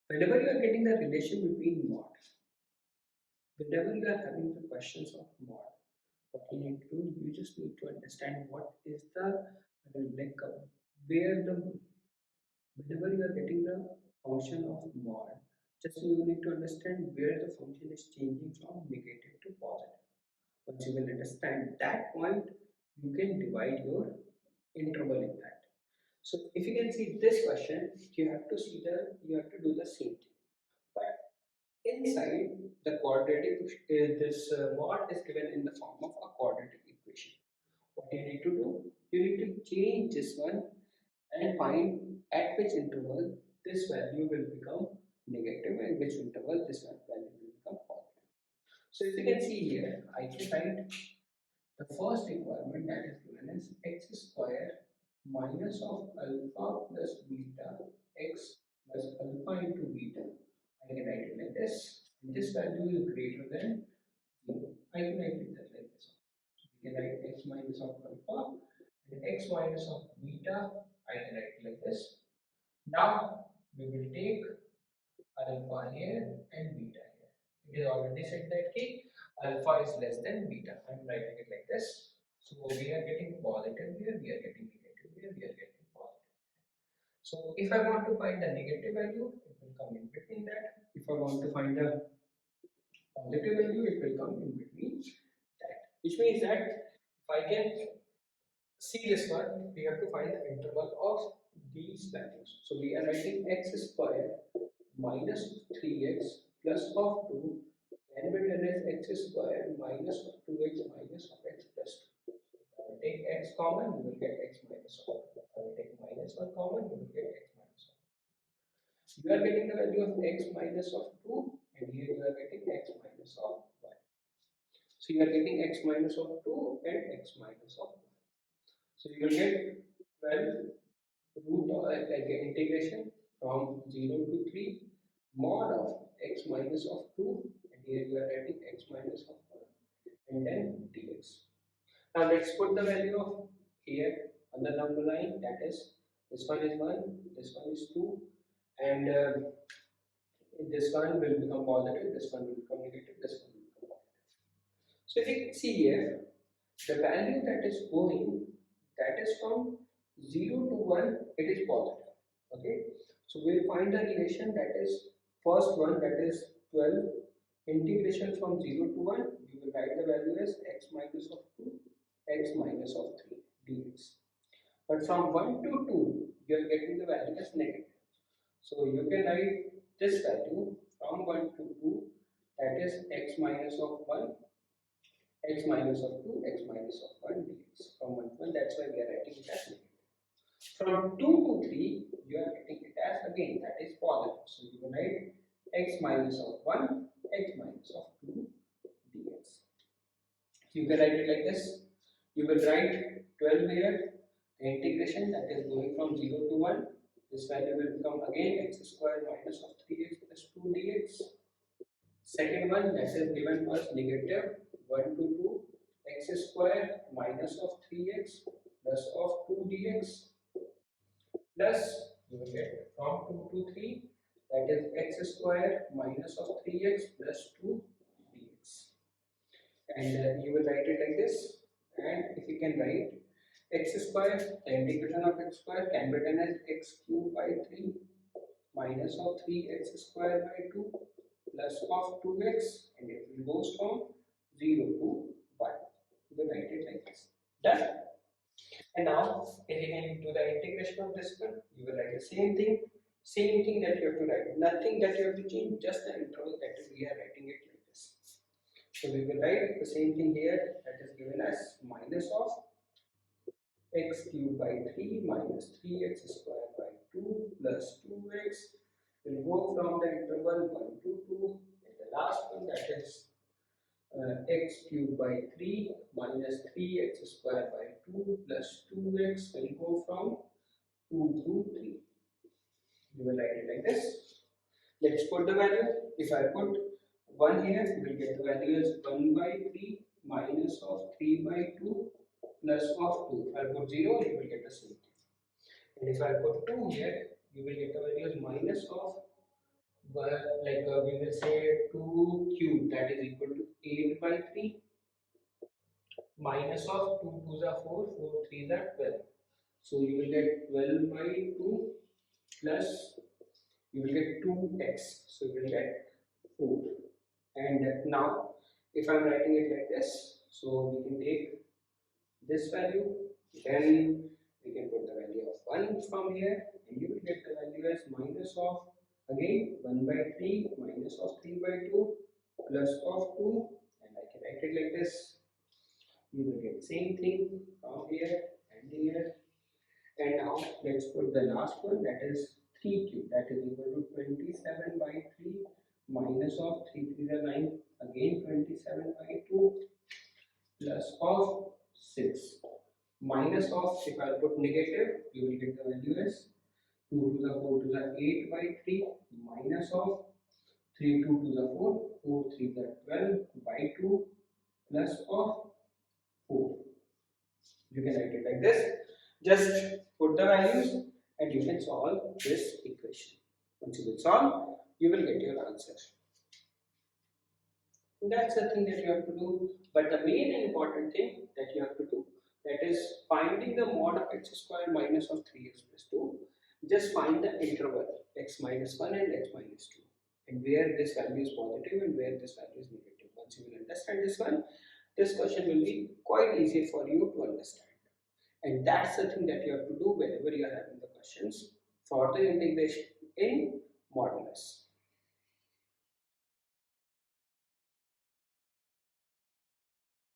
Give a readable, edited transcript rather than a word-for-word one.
Whenever you are getting the relation between mod, whenever you are having the questions of mod, what you need to do, you just need to understand what is the where the whenever you are getting the function of mod, just you need to understand where the function is changing from negative to positive. Once you will understand that point, you can divide your interval in that. So if you can see this question, you have to see the you have to do the same thing. But inside the quadratic, mod is given in the form of a quadratic equation. What you need to do, you need to change this one and find at which interval this value will become negative and which interval this value will become positive. So if you can see here, I can find the first requirement that is given is x square minus of alpha plus beta x plus alpha into beta. I can write it like this. And this value is greater than 0. I can write it like this. So we can write x minus of alpha and x minus of beta. I can write it like this. Now we will take alpha here and beta here. It is already said that alpha is less than beta. I am writing it like this. So we are getting positive here, we are getting negative here, we are getting positive. So if I want to find the negative value, it will come in between that. If I want to find the positive value, it will come in between that. Which means that if I can see this one, we have to find the interval of these values. So we are writing x square minus 3x plus of 2 can be written as x square minus of 2x minus of x plus 2. If I will take x common, you will get x minus of 2. If I will take minus 1 common, you will get x minus of 2. You are getting the value of x minus of 2 and here you are getting x minus of 1. So you are getting x minus of 2 and x minus of 1. So you will get 12 root of like integration from 0 to 3 mod of x minus of 2 and here you are writing x minus of 1 and then dx. Now let's put the value of here on the number line, that is this one is 1, this one is 2 and this one will become positive, this one will become negative, this one will become positive. So if you can see here, the value that is going, that is from 0 to 1, it is positive. Okay, so we'll find the relation, that is first one, that is 12 integration from 0 to 1, you will write the value as x minus of 2, x minus of 3 dx. But from 1 to 2, you are getting the value as negative. So you can write this value from 1 to 2, that is x minus of 1, x minus of 2, x minus of 1 dx. From 1 to 1, that's why we are writing it as negative. From 2 to 3, you are getting it as again, that is positive. So you will write x minus of 1, x minus of 2 dx. You can write it like this. You will write 12 here, the integration that is going from 0 to 1. This value will become again x square minus of 3x plus 2 dx. Second one, that is given as negative 1 to 2 x square minus of 3x plus of 2 dx plus you will get from 2 to 3, that is x square minus of 3x plus 2 dx. And you will write it like this. And if you can write x square, the integration of x square can be written as x cubed by 3 minus of 3x square by 2 plus of 2x, and it will goes from 0 to 1. You will write it like this. Done. And now, if you can do the integration of this one, you will write the same thing that you have to write. Nothing that you have to change, just the interval that we are writing it like this. So we will write the same thing here, that is given as minus of x cubed by 3 minus 3x square by 2 plus 2x will go from the interval 1 to 2, and the last one, that is x cubed by 3 minus 3x square by 2 plus 2x will go from 2 to 3. You will write it like this. Let's put the value. If I put 1 here, you will get the value as 1 by 3 minus of 3 by 2 plus of 2. If I put 0, you will get the same thing. And if I put 2 here, you will get the value as minus of we will say 2 cube, that is equal to 8 by 3 minus of 2 2s are 4, 4 3s are 12. So you will get 12 by 2 plus you will get 2x. So you will get 4. And now if I am writing it like this, so we can take this value, then we can put the value of 1 from here, and you will get the value as minus of again 1 by 3 minus of 3 by 2 plus of 2, and I can write it like this. You will get same thing from here and here. And now let's put the last one, that is 3 cube, that is equal to 27 by 3 minus of 3 3 is 9, again 27 by 2 plus of 6 minus of, if I put negative, you will get the value as 2 to the 4 to the 8 by 3 minus of 3 2 to the 4, 4 3 the 12 by 2 plus of 4. You can write it like this. Just put the values and you can solve this equation. Once you will solve, you will get your answer. That's the thing that you have to do. But the main and important thing that you have to do, that is finding the mod of x square minus of 3x plus 2. Just find the interval x minus 1 and x minus 2, and where this value is positive and where this value is negative. Once you will understand this one, this question will be quite easy for you to understand. And that's the thing that you have to do whenever you are having the questions for the integration in modulus.